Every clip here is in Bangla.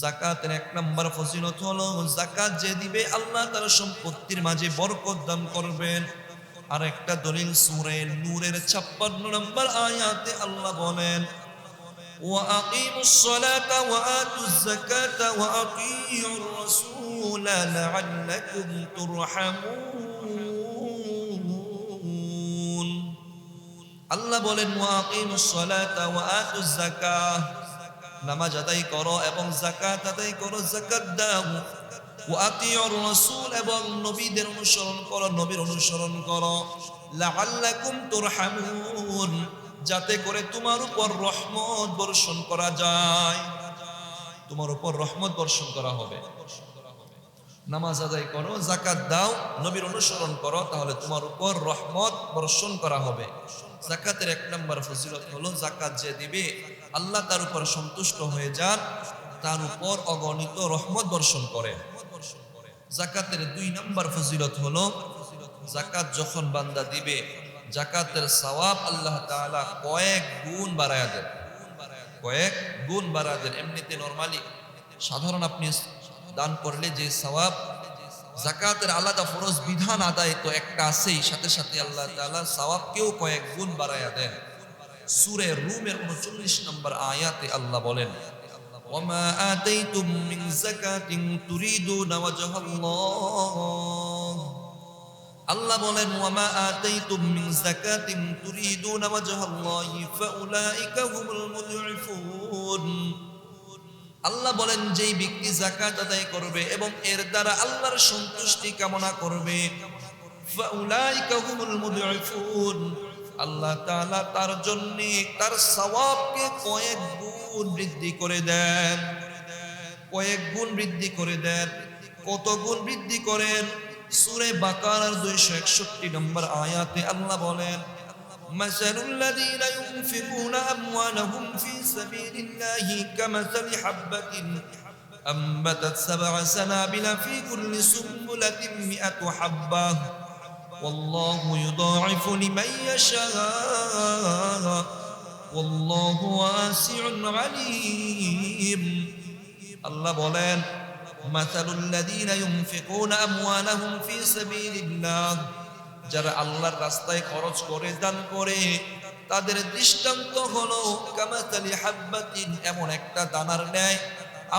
যাকাতের এক নম্বর ফজিলত হলো যাকাত যে দিবে আল্লাহ তার সম্পত্তির মাঝে বরকত দান করবেন। আর একটা দলিল সূরা নূরের 56 নম্বর আয়াতে আল্লাহ বলেন, وأقيموا الصلاة وآتوا الزكاة وأطيعوا الرسول لعلكم ترحمون। আল্লাহ বলেন ওয়াকিমুস সালাতা ওয়া আতুজ যাকাহ, নামাজ আদায় করো এবং যাকাত আদায় করো, যাকাত দাও। ওয়া আতিউর রাসূল, এবং নবীদের অনুসরণ করো, নবীর অনুসরণ করো। লাআল্লাকুম তুরহামুন, যাতে করে তোমার উপর রহমত বর্ষণ করা যায়, তোমার উপর রহমত বর্ষণ করা হবে। নামাজ আদায় করো, যাকাত দাও, নবীর অনুসরণ করো, তাহলে তোমার উপর রহমত বর্ষণ করা হবে। যাকাতের এক নম্বর ফজিলত হলো যাকাত যে দিবে আল্লাহ তার উপর সন্তুষ্ট হয়ে যান, তার উপর অগণিত রহমত বর্ষণ করে। যাকাতের দুই নম্বর ফজিলত হলো যাকাত যখন বান্দা দিবে যাকাতের সওয়াব আল্লাহ তাআলা কয়েক গুণ বাড়ায়া দেন, কয়েক গুণ বাড়ায়া দেন। এমনিতে নরমালি সাধারণ আপনি দান করলে যে সওয়াব, যাকাতের আলাদা ফরজ বিধান আদায় তো একটা আছেই, সাথে সাথে আল্লাহ তাআলা সওয়াবকেও কয়েক গুণ বাড়ায়া দেন। সূরা রুমের 39 নম্বর আয়াতে আল্লাহ বলেন, ওয়ামা আতাইতুম মিন যাকাতিন তুরিদুনা ওয়াজহাল্লাহ। আল্লাহ বলেন ওয়ামা আতাইতুম মিন যাকাতিন তুরিদুনা ওয়াজহাল্লাহি ফাউলাইকা হুমুল মুদঈফুন। আল্লাহ বলেন যেই ব্যক্তি যাকাত আদায় করবে এবং এর দ্বারা আল্লাহর সন্তুষ্টি কামনা করবে, ফাউলাইকা হুমুল মুদঈফুন, আল্লাহ তাআলা তার জন্য তার সওয়াবকে কয়েক গুণ বৃদ্ধি করে দেন, কয়েক গুণ বৃদ্ধি করে দেন। কত গুণ বৃদ্ধি করেন? সূরা বাকারার 261 নম্বর আয়াতে আল্লাহ বলেন, মাসালুল্লাযীনা ইউনফিকুনা আমওয়ালাহুম ফী সাবীলিল্লাহি কামাসালি হাববাতিন আম্বাতাত সাবআ সানাবিলা ফী কুল্লি সুম্বুলাতিন মিআতু হাব্বাহ ওয়াল্লাহু ইউদাঈফু লিমান ইয়াশা ওয়াল্লাহু ওয়াসিউন আলীম। আল্লাহ বলেন মাসালুল্লাযীনা ইউনফিকুনা আমওয়ালাহুম ফী সাবীলিল্লাহ, যারা আল্লাহর রাস্তায় খরচ করে, দান করে, তাদের দৃষ্টান্ত হলো কামাসালি হাববাতিন, এমন একটা দানার ন্যায়,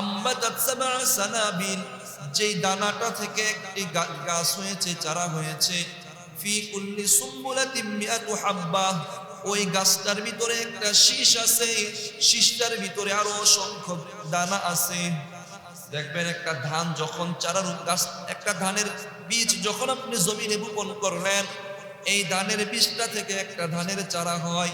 আম্বাতাত সাবআ সানাবিল, যেই দানাটা থেকে একটি গাছ হয়েছে, চারা হয়েছে, ফি কুল্লি সুম্বুলাতিন মিআতু হাব্বাহ, ওই গাছটার ভিতরে একটা শীষ আছে, শীষটার ভিতরে আরো অসংখ্য দানা আছে। দেখবেন একটা ধান যখন চারা গাছ, একটা ধানের বীজ যখন আপনি জমিনে বপন করলেন, এই ধানের বীজটা থেকে একটা ধানের চারা হয়,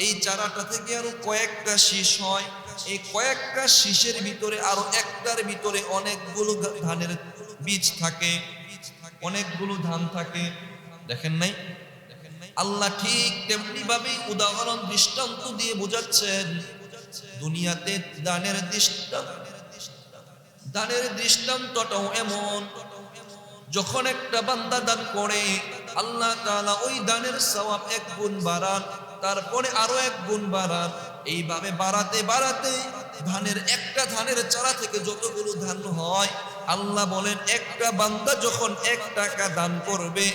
এই চারাটা থেকে আরো কয়েকটা শীষ হয়, এই কয়েকটা শীষের ভিতরে আরো একটার ভিতরে অনেকগুলো ধানের বীজ থাকে, অনেকগুলো ধান থাকে। দেখেন নাই? আল্লাহ ঠিক তেমনি ভাবে উদাহরণ দৃষ্টান্ত দিয়ে বোঝাচ্ছেন, দুনিয়াতে দানের দৃষ্টান্তটাও এমন, যখন একটা বান্দা দান করে আল্লাহ তাআলা ওই দানের সওয়াব এক গুণ বাড়ান, তারপরে আরো এক গুণ বাড়ান, এইভাবে বাড়াতে বাড়াতে একটা ধানের চারা থেকে যতগুলো ধান হয়, আল্লাহ বলেন একটা বান্দা যখন 1 টাকা দান করবে,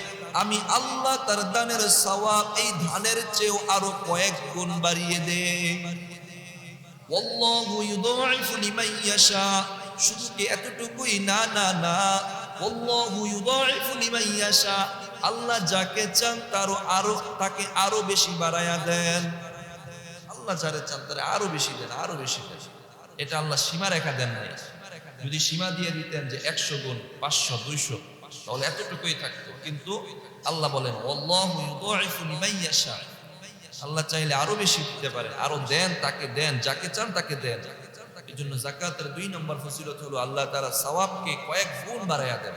আমি আল্লাহ তার দানের সওয়াব এই ধানের চেয়েও আরো কয়েক গুণ বাড়িয়ে দেই। ওয়াল্লাহু ইউদাঈফু লিমান ইয়াশা, শুধু কি এতটুকুই? না না না, আল্লাহু ইউদাঈফু লিমান ইয়াশা, আল্লাহ যাকে চান তাকে আরো বেশি বাড়ায়া দেন। আল্লাহ যারে চান তারে আরো বেশি দেন, আরো বেশি দেন। এটা আল্লাহ সীমা রেখা দেন নাই। যদি সীমা দিয়ে দিতেন যে 100 গুণ, 500, 200, তাহলে এতটুকুই থাকতো। কিন্তু আল্লাহ বলেন আল্লাহু ইউদাঈফু লিমান ইয়াশা, আল্লাহ চাইলে আরো বেশি দিতে পারেন, আরো দেন, তাকে দেন, যাকে চান তাকে দেন। এই জন্য যাকাতের 2 নম্বর ফজিলত হলো আল্লাহ তাআলা সওয়াবকে কয়েক গুণ বাড়ায়া দেন।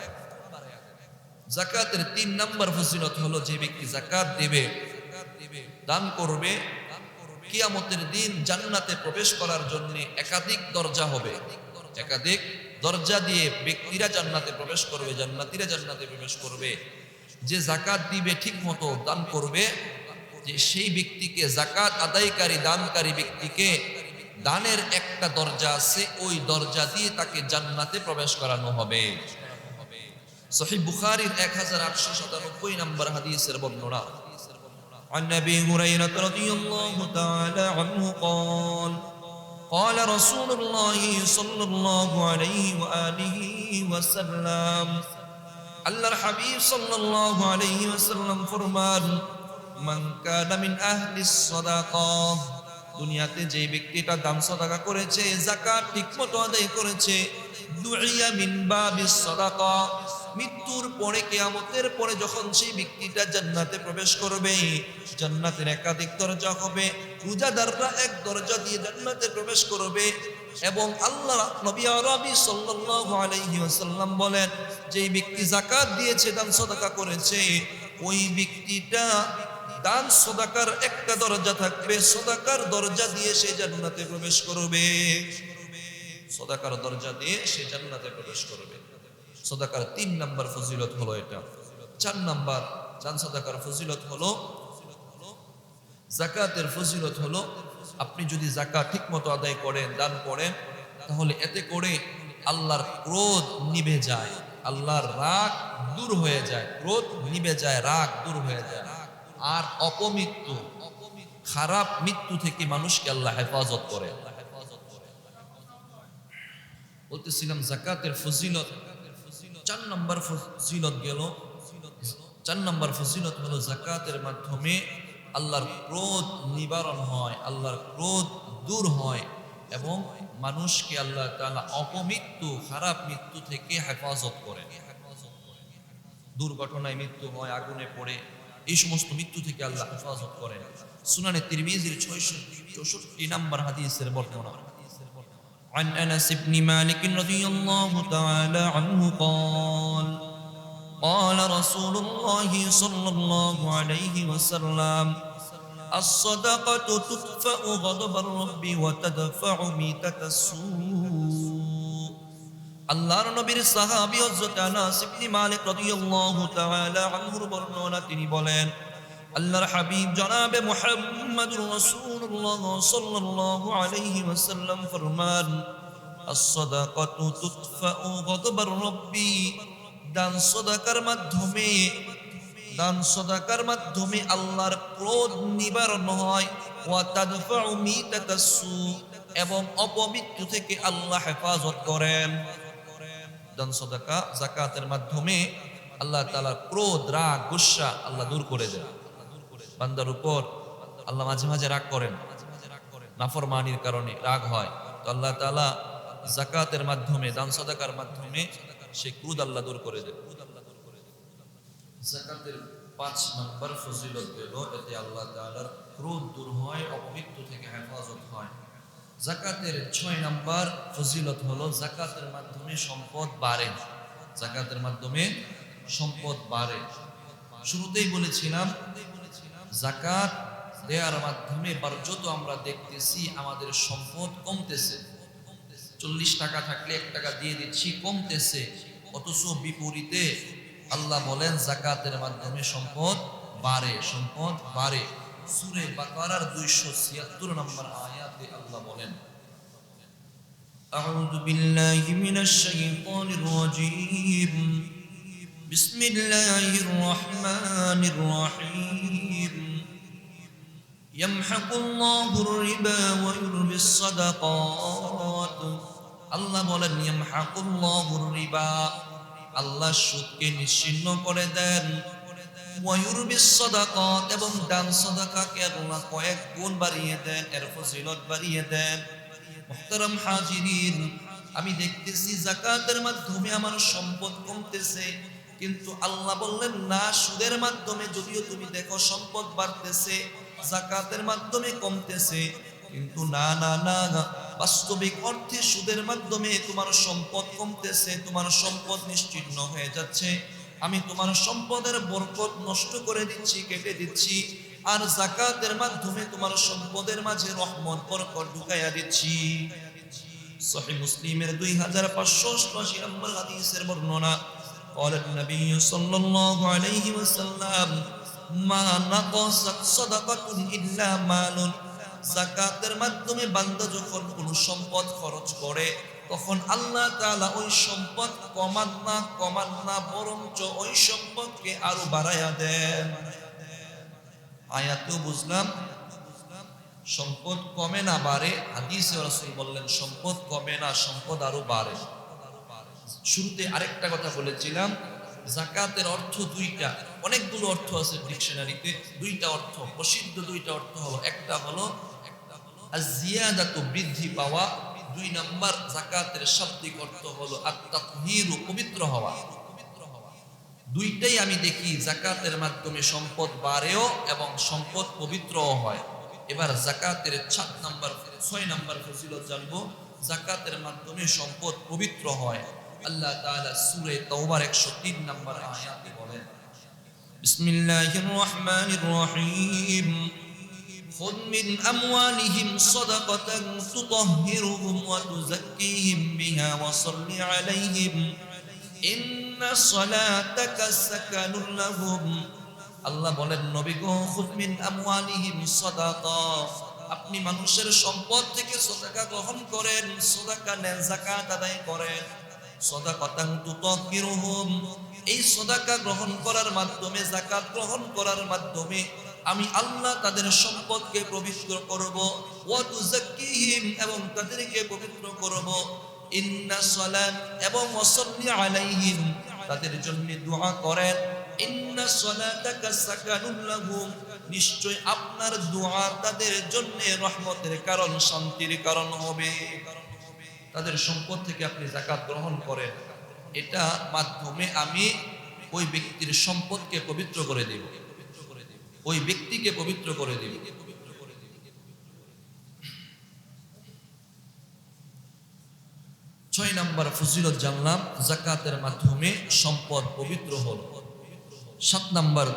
যাকাতের 3 নম্বর ফজিলত হলো যে ব্যক্তি যাকাত দেবে, দান করবে, কিয়ামতের দিন জান্নাতে প্রবেশ করার জন্য একাধিক দরজা হবে, একাধিক দরজা দিয়ে ব্যক্তিরা জান্নাতে প্রবেশ করবে, জান্নাতীরা জান্নাতে প্রবেশ করবে। যে যাকাত দিবে, ঠিক মতো দান করবে, যে সেই ব্যক্তিকে, যাকাত আদায়কারী দানকারী ব্যক্তিকে দানের একটা দরজা আছে, ওই দরজা দিয়ে তাকে জান্নাতে প্রবেশ করানো হবে। সহিহ বুখারীর 1897 নম্বর হাদিসের বর্ণনা। عن أبي هريرة رضي الله تعالى عنه قال قال رسول الله صلى الله عليه وآله وسلم আল্লাহর হাবিব সাল্লাল্লাহু আলাইহি ওয়াসাল্লাম ফরমান, মান কানা মিন আহলিস সাদাকাহ, দুনিয়াতে যে ব্যক্তিটা দান সাদাকা করেছে, যাকাত ঠিকমতো আদায় করেছে, দুইয়া মিন বাবিস সাদাকাহ, মৃত্যুর পরে কিয়ামতের পরে যখন সেই ব্যক্তিটা জান্নাতে প্রবেশ করবে, জান্নাতের একাধিক দরজা হবে, রোজাদাররা এক দরজা দিয়ে জান্নাতে প্রবেশ করবে। এবং আল্লাহ নবী আরবি সাল্লাল্লাহু আলাইহি ওয়াসাল্লাম বলেন, যেই ব্যক্তি যাকাত দিয়েছে, দান সাদাকা করেছে, ওই ব্যক্তিটা দান সাদাকার একটা দরজা থাকবে, সাদাকার দরজা দিয়ে সে জান্নাতে প্রবেশ করবে। সাদাকার দরজা দিয়ে সে জান্নাতে প্রবেশ করবে। সাদাকার 3 নাম্বার ফজিলত হলো এটা। 4 নাম্বার দান সাদাকার ফজিলত হলো, যাকাতের ফজিলত হলো, আপনি যদি যাকাত ঠিকমতো আদায় করেন, দান করেন, তাহলে এতে করে আল্লাহর ক্রোধ নিভে যায়, আল্লাহর রাগ দূর হয়ে যায়, ক্রোধ নিভে যায়, রাগ দূর হয়ে যায়। আর অপমৃত্যু, খারাপ মৃত্যু থেকে মানুষকে আল্লাহ হেফাজত করে। বলতেছিলাম যাকাতের ফজিলত 4 নম্বর ফজিলত গেল। 4 নম্বর ফজিলত হলো যাকাতের মাধ্যমে আল্লাহর ক্রোধ নিবারণ হয়, আল্লাহর ক্রোধ দূর হয় এবং মানুষকে আল্লাহ তাআলা অপমৃত্যু, খারাপ মৃত্যু থেকে হেফাজত করে। দুর্ঘটনায় মৃত্যু হয়, আগুনে পড়ে, এই সমস্ত মৃত্যু থেকে আল্লাহ হেফাজত করেন। সুনানে তিরমিজির 664 নম্বর হাদিসের বর্ণনা। عن أنس بن مالك رضي الله تعالى عنه قال قال رسول الله صلى الله عليه وسلم الصدقة تطفأ غضب الرب وتدفع ميتة السوء। আল্লাহর নবীর সাহাবী হযরত আনাস ইবনে মালিক রাদিয়াল্লাহু তাআলা আনহুর বর্ণনা, তিনি বলেন, আল্লাহর হাবিব জনাবে মুহাম্মদুর রাসূলুল্লাহ সাল্লাল্লাহু আলাইহি ওয়াসাল্লাম ফরমান, আস-সাদাকাতু তুতফাউ গদবার রাব্বি, দান সাদাকার মাধ্যমে, দান সাদাকার মাধ্যমে আল্লাহর ক্রোধ নিবারণ হয়, ওয়া তাদফাউ মিতাতাস সু, এবং অপমৃত্যু থেকে আল্লাহ হেফাজত করেন। দান সাদাকা, যাকাতের মাধ্যমে আল্লাহ তাআলার ক্রোধ, রাগ, গুসা আল্লাহ দূর করে দেন। বান্দার উপর আল্লাহ মাঝে মাঝে রাগ করেন, নাফরমানির কারণে রাগ হয়, তো আল্লাহ তাআলা যাকাতের মাধ্যমে, দান সাদাকার মাধ্যমে সে ক্রোধ আল্লাহ দূর করে দেন। যাকাতের 5 নম্বর ফজিলত হলো, এতে আল্লাহ তাআলার ক্রোধ দূর হয়, অপমৃত্যু থেকে হেফাজত হয়। যাকাতের 6 নম্বর ফজিলত হলো, যাকাতের মাধ্যমে সম্পদ বাড়ে। যাকাতের মাধ্যমে সম্পদ বাড়ে। শুরুতেই বলেছিলাম, যাকাত দেওয়ার মাধ্যমে যত আমরা দেখতেছি আমাদের সম্পদ কমতেছে। 40 টাকা থাকলে 1 টাকা দিয়ে দিচ্ছি, কমতেছে। অথচ বিপরীতে আল্লাহ বলেন যাকাতের মাধ্যমে সম্পদ বাড়ে, সম্পদ বাড়ে। সূরা বাকারার 276 নম্বর আয়াতে আল্লাহ বলেন, আউযু বিল্লাহি মিনাশ শাইতানির রাজীম, বিসমিল্লাহির রহমানির রহিম, ইয়ামহাকুল্লাহুর রিবা ওয়া ইউরবিস সাদাকাত। আল্লাহ বলেন ইয়ামহাকুল্লাহুর রিবা, আল্লাহ সুদকে নিশ্চিহ্ন করে দেন, ওয়া ইউরবিস সাদাকাত, এবং দান সাদাকাকে আল্লাহ কয়েক গুণ বাড়িয়ে দেন, এর ফজিলত বাড়িয়ে দেন। মুহতারাম হাজিরিন, আমি দেখতেছি যাকাতের মাধ্যমে আমার সম্পদ কমতেছে, কিন্তু আল্লাহ বললেন না, সুদের মাধ্যমে যদিও তুমি দেখো সম্পদ বাড়তেছে, যাকাতের মাধ্যমে কমতেছে, কিন্তু না না না, বাস্তবিক অর্থে সুদের মাধ্যমে তোমার সম্পদ কমতেছে, তোমার সম্পদ নিশ্চিহ্ন হয়ে যাচ্ছে। আমি তোমার সম্পদের বরকত নষ্ট করে দিচ্ছি, কেটে দিচ্ছি, আর যাকাতের মাধ্যমে তোমার সম্পদের মাঝে রহমত, বরকত ঢুকাইয়া দিচ্ছি। সহিহ মুসলিমের 2588 নম্বর হাদিসের বর্ণনা। قال النبي صلى الله عليه وسلم ما نقصت صدقة إلا مال। যাকাতের মাধ্যমে বান্দা যখন কোনো সম্পদ খরচ করে তখন আল্লাহ তাআলা ওই সম্পদ কমান না বরঞ্চ ওই সম্পদকে আরো বাড়ায়া দেন। আয়াতেও বুঝলাম সম্পদ কমে না বাড়ে, হাদিসে রাসূল বললেন সম্পদ কমে না, সম্পদ আরো বাড়ে। শুরুতে আরেকটা কথা বলেছিলাম, যাকাতের অর্থ দুইটা, অনেকগুলো অর্থ আছে ডিকশনারিতে, দুইটা অর্থ প্রসিদ্ধ, দুইটা অর্থ হলো, একটা হলো আয-জিয়াদাতু বৃদ্ধি পাওয়া, দুই নাম্বার যাকাতের শাব্দিক অর্থ হলো আত-তাতহীরু পবিত্র হওয়া। দুইটাই আমি দেখি যাকাতের মাধ্যমে সম্পদ বাড়েও এবং সম্পদ পবিত্রও হয়। এবার যাকাতের 6 নাম্বার ফজিলত জানবো, যাকাতের মাধ্যমে সম্পদ পবিত্র হয়। আল্লাহ তাআলা সূরা তাওবার 103 নাম্বার আয়াতে বলেন, বিসমিল্লাহির রহমানির রহিম, খুয মিন আমওয়ালিহিম সাদাকাতান তুতাহহিরুহুম ওয়া তুযাক্কিহিম বিহা ওয়া সাল্লি আলাইহিম ইন্না সালাতাকা সাকানুন লাহুম। আল্লাহ বলেন, নবী গো, খুয মিন আমওয়ালিহিম সাদাকা, আপনি মানুষের সম্পদ থেকে সাদাকা গ্রহণ করেন, সাদাকা নেন, যাকাত আদায় করেন। সাদাকাতান তুতাহহিরুহুম, এই সাদাকা গ্রহণ করার মাধ্যমে, যাকাত গ্রহণ করার মাধ্যমে আমি আল্লাহ তাদের সম্পদকে পবিত্র করব, ওয়া তুযাক্কিহিম, এবং তাদেরকে পবিত্র করব, ইন্না সালাত, এবং ওয়াসাল্লি আলাইহিম, তাদের জন্য দোয়া করেন, ইন্না সালাতাকা সাকানুন লাহুম, নিশ্চয় আপনার দোয়া তাদের জন্য রহমতের কারণ, শান্তির কারণ হবে। তাদের সম্পদ থেকে আপনি যাকাত গ্রহণ করেন, এটা মাধ্যমে আমি ওই ব্যক্তির সম্পদকে পবিত্র করে দেব, ওই ব্যক্তিকে পবিত্র করে দেব। 6 নাম্বার ফজিলত জানলাম, যাকাতের মাধ্যমে সম্পদ পবিত্র হল। 7 নাম্বার,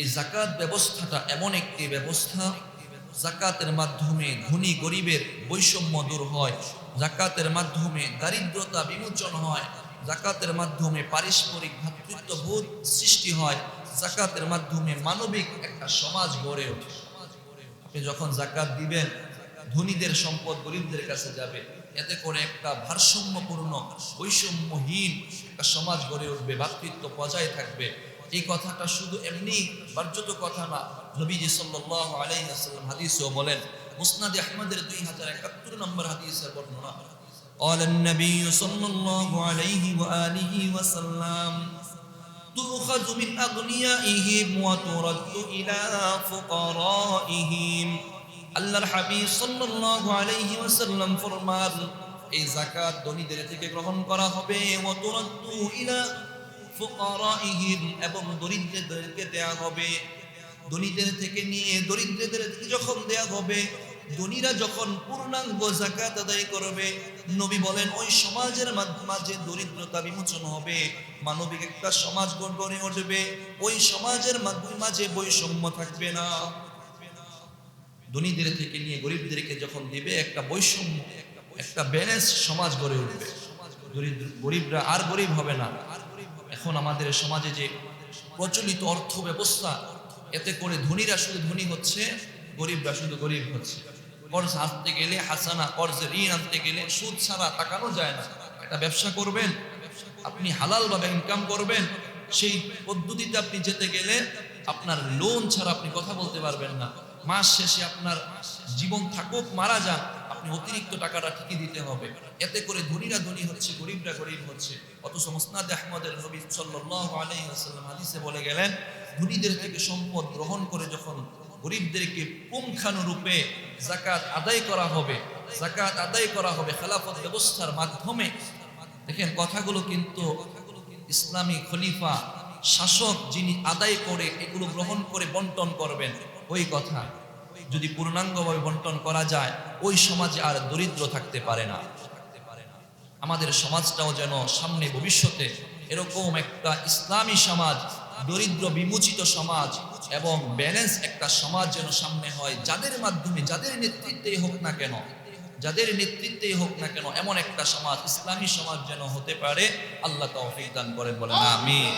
এই যাকাত ব্যবস্থাটা এমন একটি ব্যবস্থা, যাকাতের মাধ্যমে ধনী গরিবের বৈষম্য দূর হয়, যাকাতের মাধ্যমে দারিদ্রতা বিমোচন হয়, যাকাতের মাধ্যমে পারস্পরিক ভ্রাতৃত্ববোধ সৃষ্টি হয়, যাকাতের মাধ্যমে মানবিক একটা সমাজ গড়ে ওঠে। আপনি যখন যাকাত দিবেন, ধনীদের সম্পদ গরিবদের কাছে যাবে, এতে করে একটা ভারসাম্যপূর্ণ বৈষম্যহীন একটা সমাজ গড়ে উঠবে, ভ্রাতৃত্ব বজায় থাকবে। এই কথাটা শুধু এমনি বাহ্যত কথা না, নবীজি সাল্লাল্লাহু আলাইহি ওয়াসাল্লাম হাদিসেও বলেন, মুসনাদে আহমদের 2071 নম্বর হাদিসের বর্ণনা, قال النبي صلى الله عليه وآله وسلم تؤخذ من أغنيائهم وترد إلى فقرائهم। আল্লাহর হাবিব সাল্লাল্লাহু আলাইহি ওয়াসাল্লাম ফরমান, এই যাকাত ধনীদের থেকে গ্রহণ করা হবে, ওয়া তুরাদ্দু ইলা ফুকারাইহিম, এবং দরিদ্রদেরকে দেয়া হবে। ধনীদের থেকে নিয়ে দরিদ্রদের যখন দেয়া হবে, ধনীরা যখন পূর্ণাঙ্গ যাকাত আদায় করবে, নবী বলেন ওই সমাজের মাঝে দরিদ্রতা বিমোচন হবে, মানবিক একটা সমাজ গড়ে উঠবে, ওই সমাজের মাঝে বৈষম্য থাকবে না। ধনীদের থেকে নিয়ে গরিবদেরকে যখন দিবে, একটা বৈষম্য, একটা ব্যালেন্স সমাজ গড়ে উঠবে, গরিবরা আর গরিব হবে না। এখন আমাদের সমাজে যে প্রচলিত অর্থ ব্যবস্থা, এতে করে ধনীরা শুধু ধনী হচ্ছে, গরিবরা শুধু গরিব হচ্ছে। কর্জ আনতে গেলে হাসানা, কর্জের ঋণ আনতে গেলে সুদ ছাড়া তাকানো যায় না। একটা ব্যবসা করবেন, আপনি হালালভাবে ইনকাম করবেন, সেই পদ্ধতিতে আপনি যেতে গেলে আপনার লোন ছাড়া আপনি কথা বলতে পারবেন না। মাস শেষে আপনার জীবন থাকুক মারা যান, আপনি অতিরিক্ত টাকাটা ঠিকই দিতে হবে। এতে করে ধনীরা ধনী হচ্ছে, গরিবরা গরিব হচ্ছে। অথচ মুসনাদে আহমদের নবী সাল্লাল্লাহু আলাইহি ওয়াসাল্লাম হাদিসে বলে গেলেন, ধনীদের থেকে সম্পদ গ্রহণ করে যখন গরিবদেরকে পুঙ্খানুরূপে যাকাত আদায় করা হবে, যাকাত আদায় করা হবে খেলাফত ব্যবস্থার মাধ্যমে। দেখেন কথাগুলো কিন্তু ইসলামী খলিফা, শাসক যিনি আদায় করে এগুলো গ্রহণ করে বন্টন করবেন, ওই কথা যদি পূর্ণাঙ্গভাবে বন্টন করা যায়, ওই সমাজে আর দরিদ্র থাকতে পারে না। আমাদের সমাজটাও যেন সামনে ভবিষ্যতে এরকম একটা ইসলামী সমাজ, দরিদ্র বিমোচিত সমাজ এবং ব্যালেন্স একটা সমাজ যেন সামনে হয়, যাদের মাধ্যমে, যাদের নেতৃত্বেই হোক না কেন, যাদের নেতৃত্বেই হোক না কেন, এমন একটা সমাজ, ইসলামী সমাজ যেন হতে পারে। আল্লাহ তৌফিক দান করেন, বলেন আমিন।